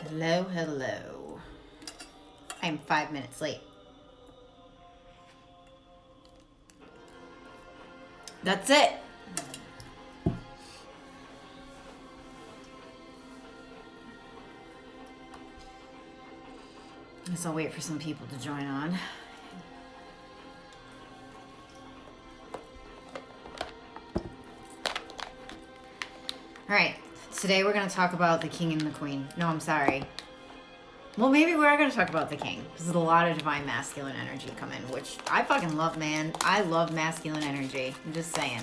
Hello, hello. I'm 5 minutes late. That's it. I guess I'll wait for some people to join on. All right, today we're going to talk about the king and the queen. No, I'm sorry. Well, maybe we are going to talk about the king. There's a lot of divine masculine energy come in, which I fucking love, man. I love masculine energy. I'm just saying.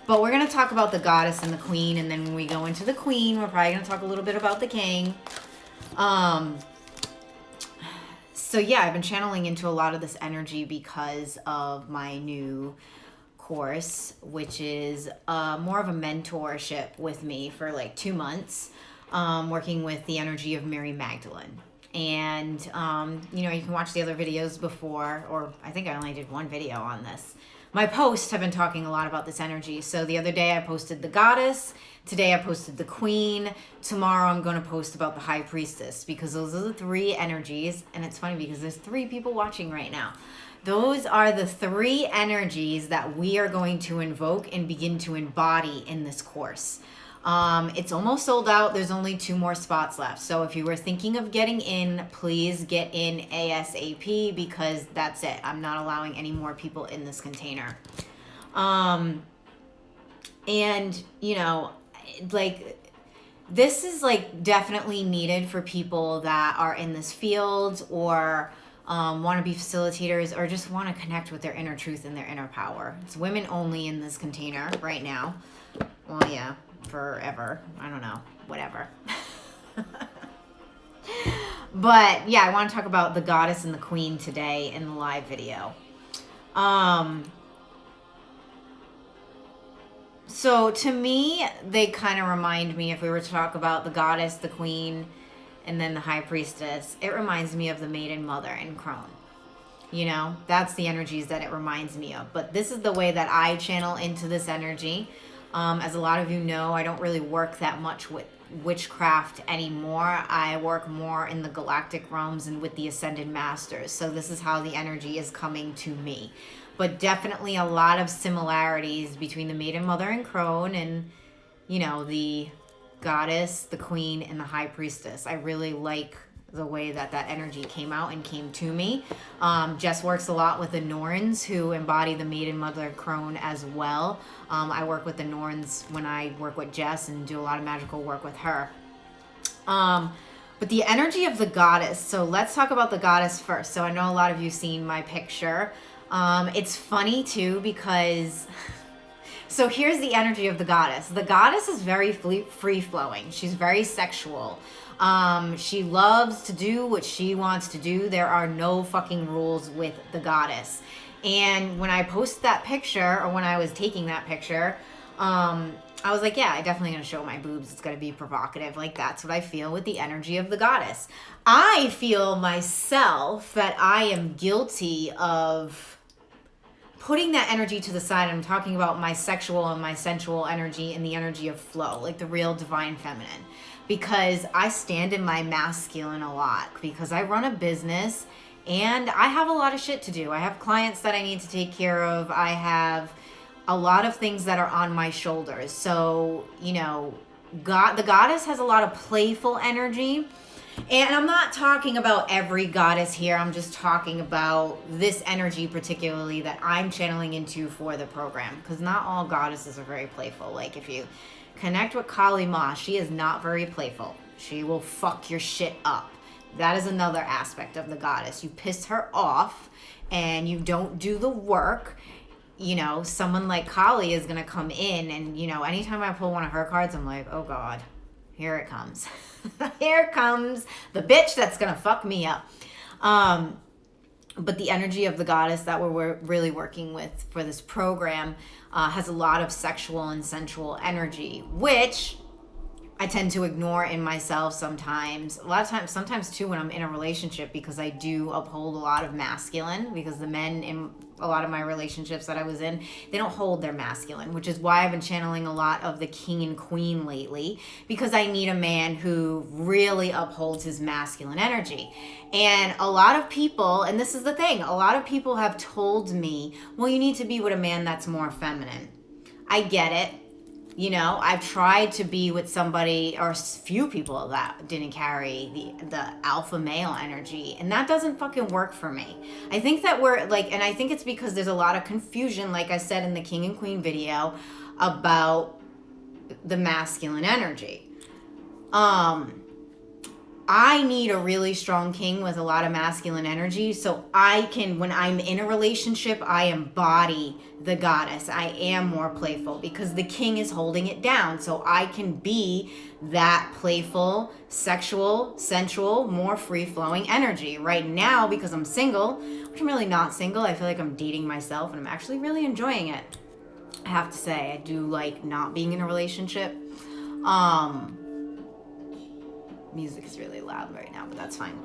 But we're going to talk about the goddess and the queen, and then when we go into the queen, we're probably going to talk a little bit about the king. So yeah, I've been channeling into a lot of this energy because of my new course, which is more of a mentorship with me for like 2 months, working with the energy of Mary Magdalene. And, you know, you can watch the other videos before, or I think I only did one video on this. My posts have been talking a lot about this energy. So the other day I posted the goddess. Today I posted the queen. Tomorrow I'm going to post about the high priestess, because those are the 3 energies. And it's funny because there's 3 people watching right now. Those are the 3 energies that we are going to invoke and begin to embody in this course. It's almost sold out. There's only 2 more spots left. So if you were thinking of getting in, please get in ASAP, because that's it. I'm not allowing any more people in this container. And, you know, like, this is like definitely needed for people that are in this field, or want to be facilitators, or just want to connect with their inner truth and their inner power. It's women only in this container right now. Well, yeah, forever. I don't know. Whatever. But yeah, I want to talk about the goddess and the queen today in the live video. So to me, they kind of remind me, if we were to talk about the goddess, the queen, and then the high priestess, it reminds me of the maiden mother and crone. You know, that's the energies that it reminds me of. But this is the way that I channel into this energy. As a lot of you know, I don't really work that much with witchcraft anymore. I work more in the galactic realms and with the ascended masters. So this is how the energy is coming to me. But definitely a lot of similarities between the maiden mother and crone, and, you know, the goddess, the queen, and the high priestess. I really like the way that that energy came out and came to me. Jess works a lot with the Norns, who embody the maiden mother crone as well. I work with the Norns when I work with Jess and do a lot of magical work with her. But the energy of the goddess. So let's talk about the goddess first. So I know a lot of you seen my picture. It's funny too, because so here's the energy of the goddess. The goddess is very free-flowing. She's very sexual. She loves to do what she wants to do. There are no fucking rules with the goddess. And when I post that picture, or when I was taking that picture, I was like, yeah, I definitely gonna show my boobs. It's gonna be provocative. Like, that's what I feel with the energy of the goddess. I feel myself that I am guilty of putting that energy to the side. I'm talking about my sexual and my sensual energy and the energy of flow, like the real divine feminine, because I stand in my masculine a lot, because I run a business and I have a lot of shit to do. I have clients that I need to take care of. I have a lot of things that are on my shoulders. So, you know, the goddess has a lot of playful energy. And I'm not talking about every goddess here. I'm just talking about this energy particularly that I'm channeling into for the program, because not all goddesses are very playful. Like, if you connect with Kali Ma, she is not very playful. She will fuck your shit up. That is another aspect of the goddess. You piss her off and you don't do the work. You know, someone like Kali is going to come in, and, you know, anytime I pull one of her cards, I'm like, oh God, here it comes. Here comes the bitch that's going to fuck me up. But the energy of the goddess that we're really working with for this program has a lot of sexual and sensual energy, which I tend to ignore in myself sometimes. A lot of times, sometimes too, when I'm in a relationship, because I do uphold a lot of masculine, because the men in a lot of my relationships that I was in, they don't hold their masculine, which is why I've been channeling a lot of the king and queen lately, because I need a man who really upholds his masculine energy. And a lot of people, and this is the thing, a lot of people have told me, well, you need to be with a man that's more feminine. I get it. You know, I've tried to be with somebody, or few people that didn't carry the alpha male energy, and that doesn't fucking work for me. I think that we're like, and I think it's because there's a lot of confusion, like I said in the king and queen video, about the masculine energy. I need a really strong king with a lot of masculine energy, so I can, when I'm in a relationship, I embody the goddess. I am more playful because the king is holding it down, so I can be that playful, sexual, sensual, more free-flowing energy. Right now, because I'm single, which I'm really not single, I feel like I'm dating myself, and I'm actually really enjoying it. I have to say, I do like not being in a relationship. Music is really loud right now, but that's fine.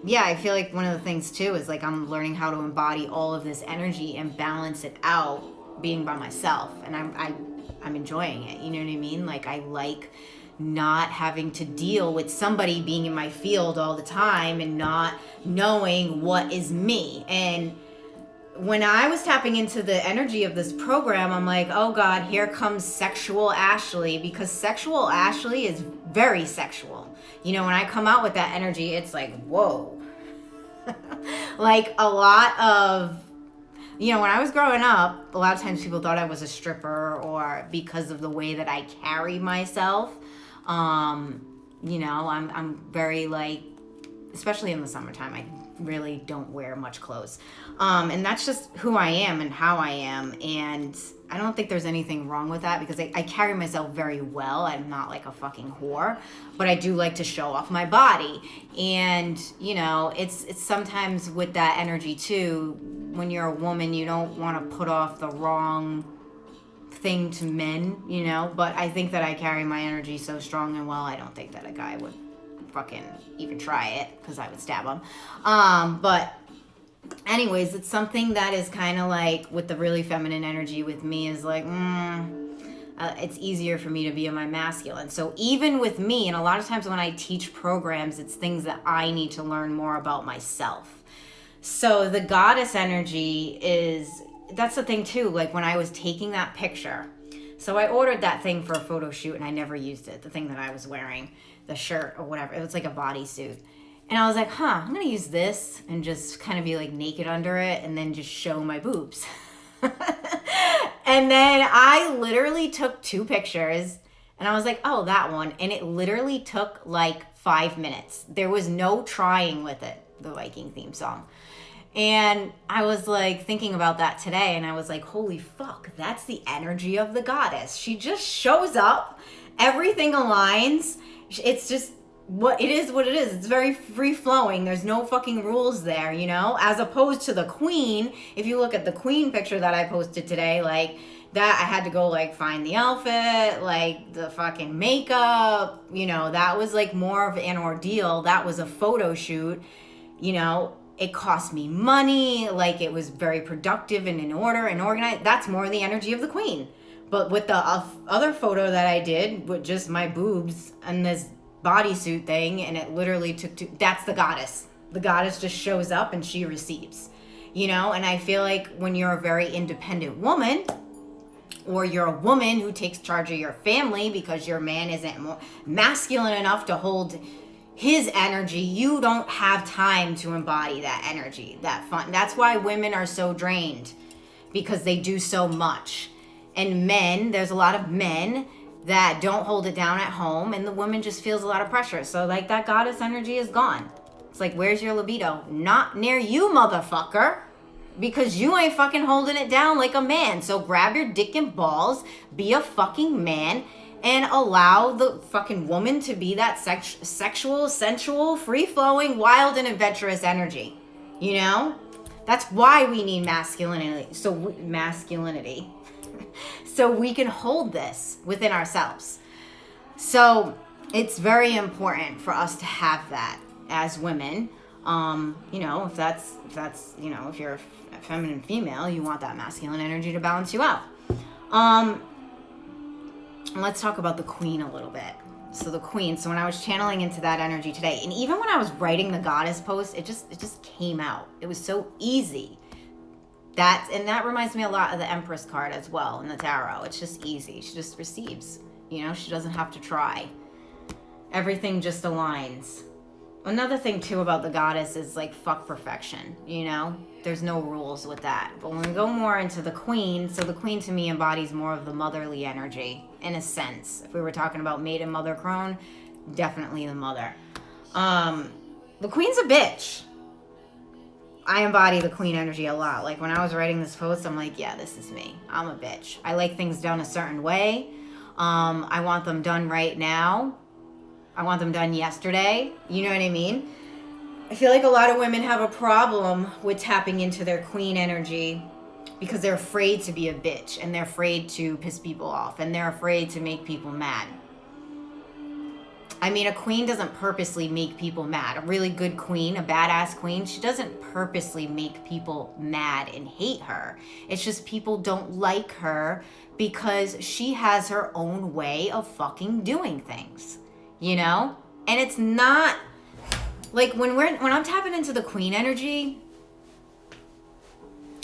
Yeah, I feel like one of the things too is like I'm learning how to embody all of this energy and balance it out being by myself, and I'm enjoying it. You know what I mean? Like I like not having to deal with somebody being in my field all the time and not knowing what is me. And when I was tapping into the energy of this program, I'm like, oh God, here comes sexual Ashley, because sexual Ashley is very sexual. You know, when I come out with that energy, it's like, whoa. Like a lot of, you know, when I was growing up, a lot of times people thought I was a stripper, or because of the way that I carry myself. You know, I'm very like, especially in the summertime, I really don't wear much clothes. And that's just who I am and how I am. And I don't think there's anything wrong with that, because I carry myself very well. I'm not like a fucking whore, but I do like to show off my body. And, you know, it's sometimes with that energy too, when you're a woman, you don't want to put off the wrong thing to men, you know, but I think that I carry my energy so strong and well, I don't think that a guy would fucking even try it, because I would stab him. But anyways, it's something that is kind of like with the really feminine energy with me is like, it's easier for me to be in my masculine. So even with me, and a lot of times when I teach programs, it's things that I need to learn more about myself. So the goddess energy that's the thing too, like when I was taking that picture, so I ordered that thing for a photo shoot and I never used it, the thing that I was wearing, the shirt or whatever. It was like a bodysuit. And I was like, I'm going to use this and just kind of be like naked under it and then just show my boobs. And then I literally took 2 pictures and I was like, oh, that one. And it literally took like 5 minutes. There was no trying with it, the Viking theme song. And I was like thinking about that today and I was like, holy fuck, that's the energy of the goddess. She just shows up, everything aligns. It's just what it is. It's very free flowing. There's no fucking rules there, you know, as opposed to the queen. If you look at the queen picture that I posted today, like that, I had to go like find the outfit, like the fucking makeup, you know, that was like more of an ordeal. That was a photo shoot, you know. It cost me money, like it was very productive and in order and organized. That's more the energy of the queen. But with the other photo that I did with just my boobs and this bodysuit thing, and it literally took that's the goddess. The goddess just shows up and she receives, you know? And I feel like when you're a very independent woman, or you're a woman who takes charge of your family because your man isn't more masculine enough to hold his energy, you don't have time to embody that energy, that fun. That's why women are so drained, because they do so much. And men, there's a lot of men that don't hold it down at home, and the woman just feels a lot of pressure. So like that goddess energy is gone. It's like, where's your libido? Not near you, motherfucker, because you ain't fucking holding it down like a man. So grab your dick and balls, be a fucking man, and allow the fucking woman to be that sexual, sensual, free-flowing, wild, and adventurous energy. You know? That's why we need masculinity. so we can hold this within ourselves. So it's very important for us to have that as women. You know, if that's, you know, if you're a feminine female, you want that masculine energy to balance you out. Let's talk about the queen a little bit. So the queen, so when I was channeling into that energy today, and even when I was writing the goddess post, it just came out. It was so easy. That reminds me a lot of the Empress card as well in the tarot. It's just easy. She just receives. You know, she doesn't have to try. Everything just aligns. Another thing too about the goddess is like fuck perfection, you know? There's no rules with that. But when we go more into the queen, so the queen to me embodies more of the motherly energy in a sense. If we were talking about maiden, mother, crone, definitely the mother. The queen's a bitch. I embody the queen energy a lot. Like when I was writing this post, I'm like, yeah, this is me. I'm a bitch. I like things done a certain way. I want them done right now. I want them done yesterday. You know what I mean? I feel like a lot of women have a problem with tapping into their queen energy because they're afraid to be a bitch and they're afraid to piss people off and they're afraid to make people mad. I mean, a queen doesn't purposely make people mad. A really good queen, a badass queen, she doesn't purposely make people mad and hate her. It's just people don't like her because she has her own way of fucking doing things, you know? And it's not like when I'm tapping into the queen energy,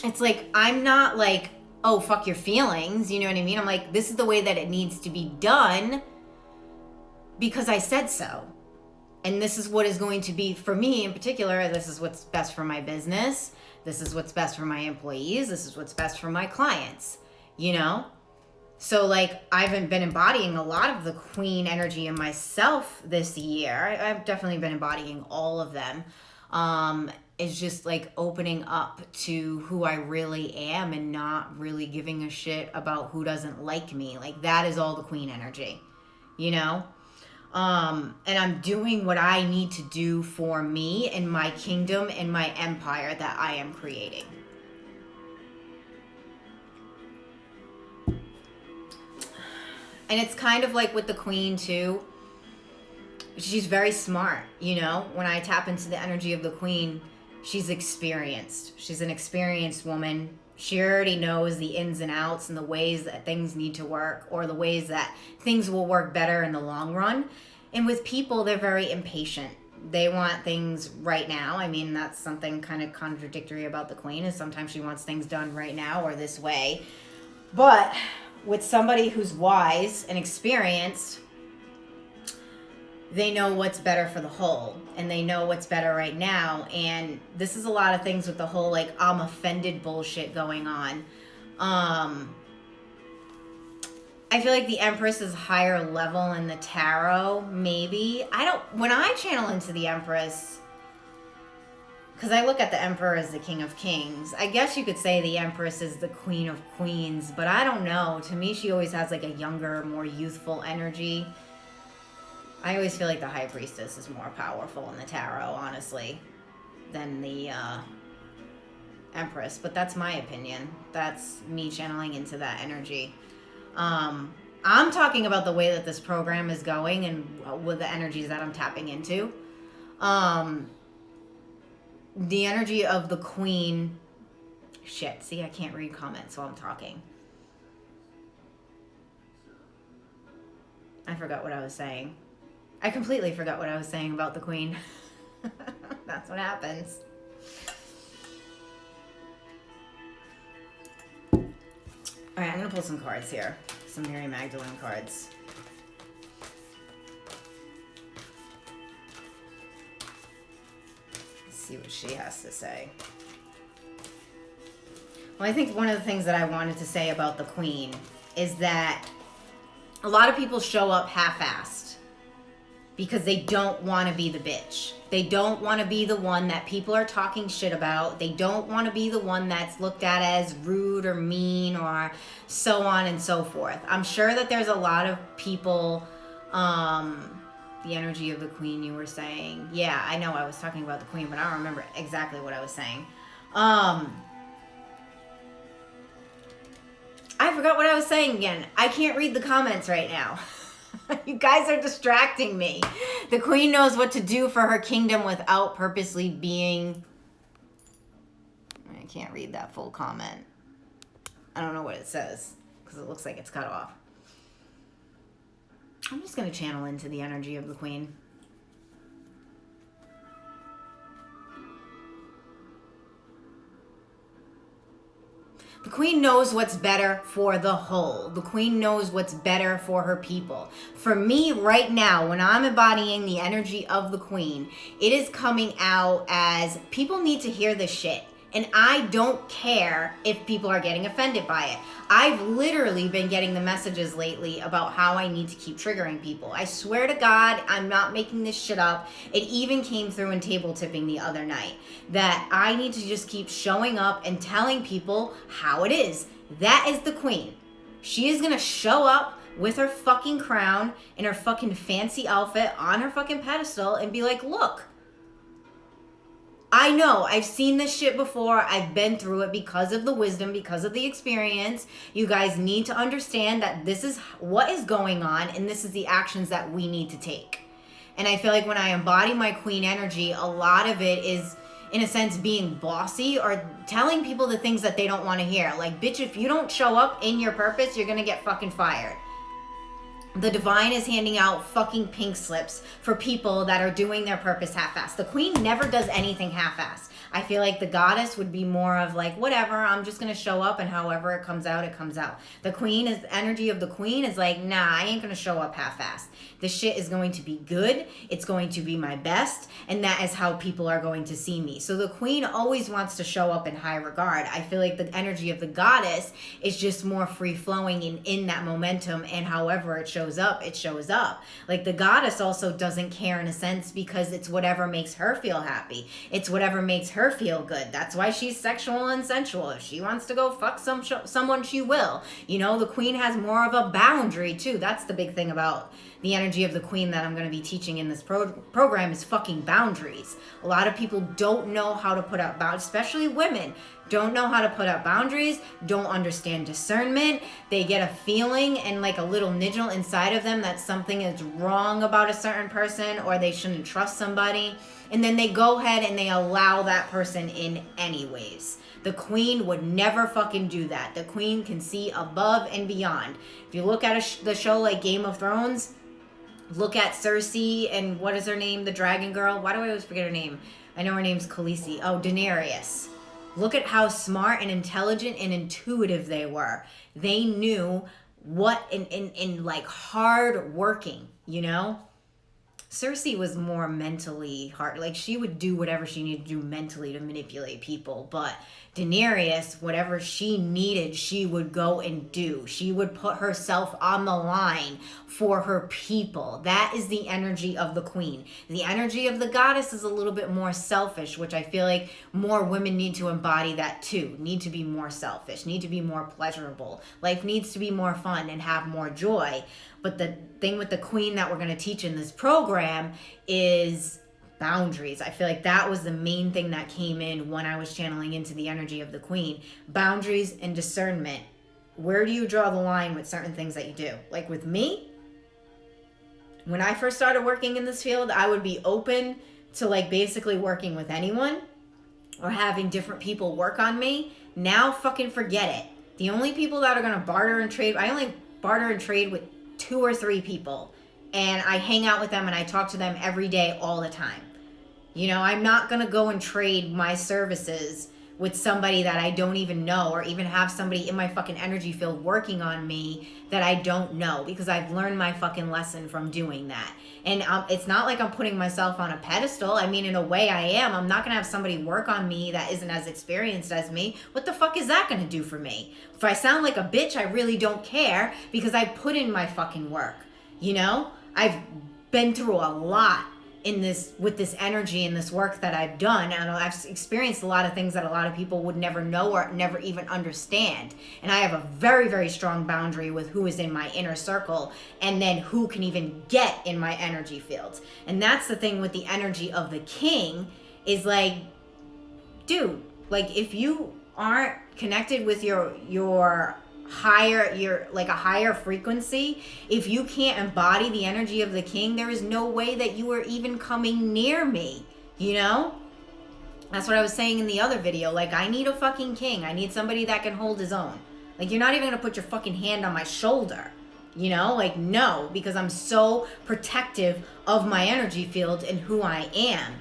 it's like I'm not like, oh, fuck your feelings, you know what I mean? I'm like, this is the way that it needs to be done because I said so. And this is what is going to be, for me in particular, this is what's best for my business. This is what's best for my employees. This is what's best for my clients, you know? So like I've been embodying a lot of the queen energy in myself this year. I've definitely been embodying all of them. It's just like opening up to who I really am and not really giving a shit about who doesn't like me. Like that is all the queen energy, you know? And I'm doing what I need to do for me and my kingdom and my empire that I am creating. And it's kind of like with the queen too. She's very smart, you know? When I tap into the energy of the queen, she's experienced. She's an experienced woman. She already knows the ins and outs and the ways that things need to work or the ways that things will work better in the long run. And with people, they're very impatient. They want things right now. I mean, that's something kind of contradictory about the queen is sometimes she wants things done right now or this way. But with somebody who's wise and experienced, they know what's better for the whole and they know what's better right now. And this is a lot of things with the whole like I'm offended bullshit going on. I feel like the Empress is higher level in the tarot, maybe. When I channel into the Empress, because I look at the Emperor as the King of Kings, I guess you could say the Empress is the Queen of Queens, but I don't know. To me, she always has like a younger, more youthful energy. I always feel like the High Priestess is more powerful in the tarot, honestly, than the Empress. But that's my opinion. That's me channeling into that energy. I'm talking about the way that this program is going and with the energies that I'm tapping into. The energy of the queen. Shit, see, I can't read comments while I'm talking. I forgot what I was saying. I completely forgot what I was saying about the queen. That's what happens. All right, I'm going to pull some cards here. Some Mary Magdalene cards. Let's see what she has to say. Well, I think one of the things that I wanted to say about the queen is that a lot of people show up half-assed because they don't want to be the bitch. They don't want to be the one that people are talking shit about. They don't want to be the one that's looked at as rude or mean or so on and so forth. I'm sure that there's a lot of people, the energy of the queen you were saying. Yeah, I know I was talking about the queen, but I don't remember exactly what I was saying. I forgot what I was saying again. I can't read the comments right now. You guys are distracting me. The queen knows what to do for her kingdom without purposely being... I can't read that full comment. I don't know what it says because it looks like it's cut off. I'm just going to channel into the energy of the queen. The queen knows what's better for the whole. The queen knows what's better for her people. For me right now, when I'm embodying the energy of the queen, it is coming out as people need to hear this shit. And I don't care if people are getting offended by it. I've literally been getting the messages lately about how I need to keep triggering people. I swear to God, I'm not making this shit up. It even came through in table tipping the other night. That I need to just keep showing up and telling people how it is. That is the queen. She is gonna show up with her fucking crown and her fucking fancy outfit on her fucking pedestal and be like, look, I know, I've seen this shit before. I've been through it because of the wisdom, because of the experience. You guys need to understand that this is what is going on and this is the actions that we need to take. And I feel like when I embody my queen energy, a lot of it is, in a sense, being bossy or telling people the things that they don't want to hear. Like, bitch, if you don't show up in your purpose, you're going to get fucking fired. The divine is handing out fucking pink slips for people that are doing their purpose half-assed. The queen never does anything half-assed. I feel like the goddess would be more of like, whatever, I'm just going to show up and however it comes out, it comes out. The queen is, the energy of the queen is like, nah, I ain't going to show up half-assed. This shit is going to be good. It's going to be my best. And that is how people are going to see me. So the queen always wants to show up in high regard. I feel like the energy of the goddess is just more free-flowing in that momentum. And however it shows up, it shows up. Like the goddess also doesn't care in a sense because it's whatever makes her feel happy. It's whatever makes her feel good. That's why she's sexual and sensual. If she wants to go fuck someone, she will. You know, the queen has more of a boundary too. That's the big thing about the energy of the queen that I'm going to be teaching in this program is fucking boundaries. A lot of people don't know how to put up boundaries, especially women. Don't know how to put up boundaries, don't understand discernment. They get a feeling and like a little niggle inside of them that something is wrong about a certain person or they shouldn't trust somebody. And then they go ahead and they allow that person in anyways. The queen would never fucking do that. The queen can see above and beyond. If you look at the show like Game of Thrones, look at Cersei and what is her name? The dragon girl. Why do I always forget her name? I know her name's Khaleesi. Oh, Daenerys. Look at how smart and intelligent and intuitive they were. They knew what in like hard working, you know? Cersei was more mentally hard. Like she would do whatever she needed to do mentally to manipulate people. But Daenerys, whatever she needed, she would go and do. She would put herself on the line for her people. That is the energy of the queen. The energy of the goddess is a little bit more selfish, which I feel like more women need to embody that too. Need to be more selfish, need to be more pleasurable. Life needs to be more fun and have more joy. But the thing with the queen that we're going to teach in this program is boundaries. I feel like that was the main thing that came in when I was channeling into the energy of the queen. Boundaries and discernment. Where do you draw the line with certain things that you do? Like with me, when I first started working in this field, I would be open to like basically working with anyone or having different people work on me. Now fucking forget it. The only people that are going to barter and trade, I only barter and trade with 2 or 3 people, and I hang out with them and I talk to them every day all the time. You know, I'm not going to go and trade my services with somebody that I don't even know or even have somebody in my fucking energy field working on me that I don't know because I've learned my fucking lesson from doing that. And it's not like I'm putting myself on a pedestal. I mean, in a way I am. I'm not going to have somebody work on me that isn't as experienced as me. What the fuck is that going to do for me? If I sound like a bitch, I really don't care because I put in my fucking work. You know, I've been through a lot in this with this energy and this work that I've done, and I've experienced a lot of things that a lot of people would never know or never even understand. And I have a very, very strong boundary with who is in my inner circle and then who can even get in my energy field. And that's the thing with the energy of the king is like, dude, like if you aren't connected with your you're like a higher frequency, if you can't embody the energy of the king, there is no way that you are even coming near me, you know? That's what I was saying in the other video. Like, I need a fucking king. I need somebody that can hold his own. Like, you're not even gonna put your fucking hand on my shoulder, you know? Like, no, because I'm so protective of my energy field and who I am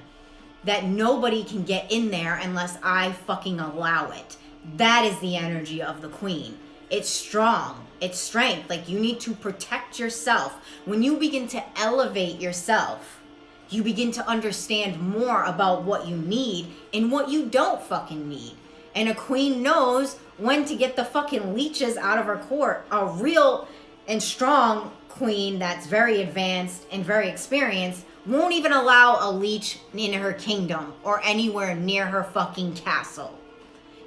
that nobody can get in there unless I fucking allow it. That is the energy of the queen. It's strong. It's strength. Like, you need to protect yourself. When you begin to elevate yourself, you begin to understand more about what you need and what you don't fucking need. And a queen knows when to get the fucking leeches out of her court. A real and strong queen that's very advanced and very experienced won't even allow a leech in her kingdom or anywhere near her fucking castle.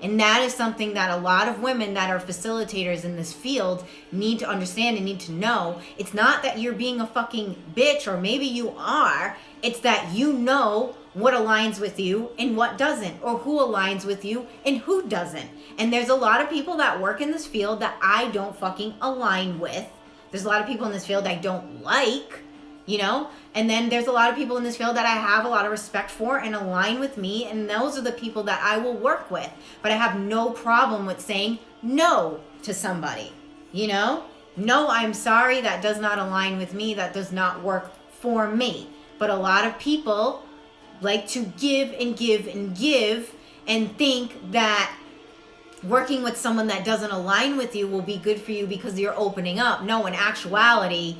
And that is something that a lot of women that are facilitators in this field need to understand and need to know. It's not that you're being a fucking bitch, or maybe you are. It's that you know what aligns with you and what doesn't, or who aligns with you and who doesn't. And there's a lot of people that work in this field that I don't fucking align with. There's a lot of people in this field I don't like, you know? And then there's a lot of people in this field that I have a lot of respect for and align with me, and those are the people that I will work with. But I have no problem with saying no to somebody, you know? No, I'm sorry, that does not align with me, that does not work for me. But a lot of people like to give and give and give and think that working with someone that doesn't align with you will be good for you because you're opening up. No, in actuality,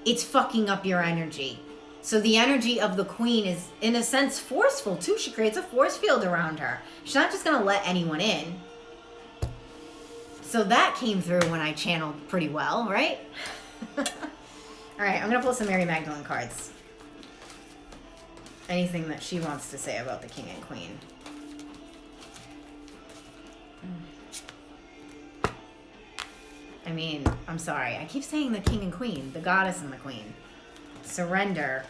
it's fucking up your energy. So the energy of the queen is, in a sense, forceful too. She creates a force field around her. She's not just going to let anyone in. So that came through when I channeled pretty well, right? All right, I'm going to pull some Mary Magdalene cards. Anything that she wants to say about the king and queen. I mean, I'm sorry. I keep saying the king and queen, the goddess and the queen. Surrender.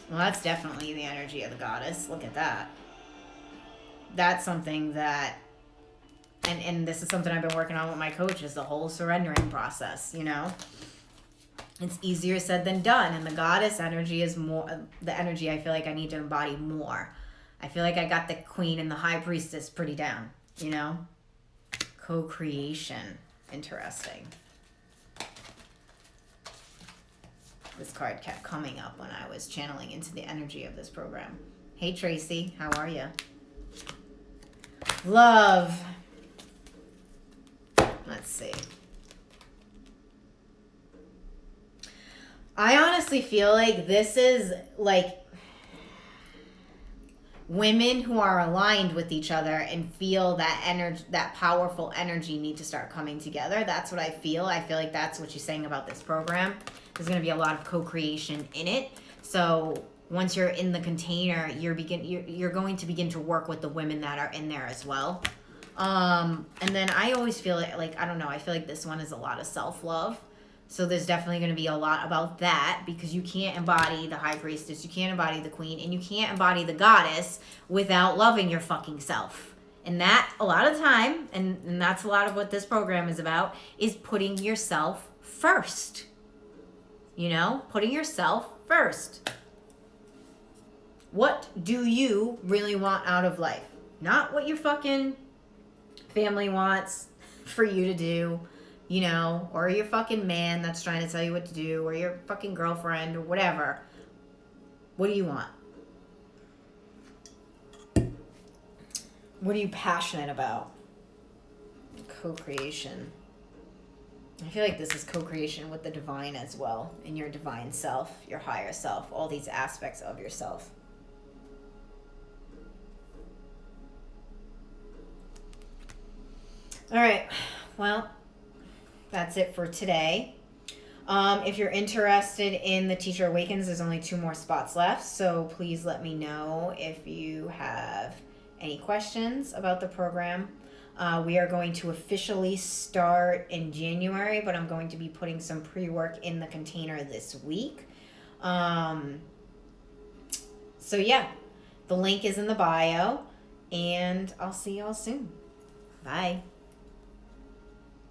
Well, that's definitely the energy of the goddess. Look at that. That's something that, and this is something I've been working on with my coach, is the whole surrendering process, you know? It's easier said than done. And the goddess energy is more, the energy I feel like I need to embody more. I feel like I got the queen and the high priestess pretty down, you know? Co-creation. Interesting. This card kept coming up when I was channeling into the energy of this program. Hey, Tracy. How are you? Love. Let's see. I honestly feel like this is like women who are aligned with each other and feel that energy, that powerful energy, need to start coming together. That's what I feel. I feel like that's what she's saying about this program. There's going to be a lot of co-creation in it. So once you're in the container, you're going to begin to work with the women that are in there as well. And then I always feel like, I don't know, I feel like this one is a lot of self-love. So there's definitely going to be a lot about that, because you can't embody the high priestess, you can't embody the queen, and you can't embody the goddess without loving your fucking self. And that, a lot of the time, and that's a lot of what this program is about, is putting yourself first. You know, putting yourself first. What do you really want out of life? Not what your fucking family wants for you to do, you know, or your fucking man that's trying to tell you what to do, or your fucking girlfriend, or whatever. What do you want? What are you passionate about? Co-creation. I feel like this is co-creation with the divine as well, in your divine self, your higher self, all these aspects of yourself. All right, well, that's it for today. If you're interested in the Teacher Awakens, there's only 2 more spots left, so please let me know if you have any questions about the program. We are going to officially start in January, but I'm going to be putting some pre-work in the container this week. So yeah, the link is in the bio, and I'll see y'all soon. Bye.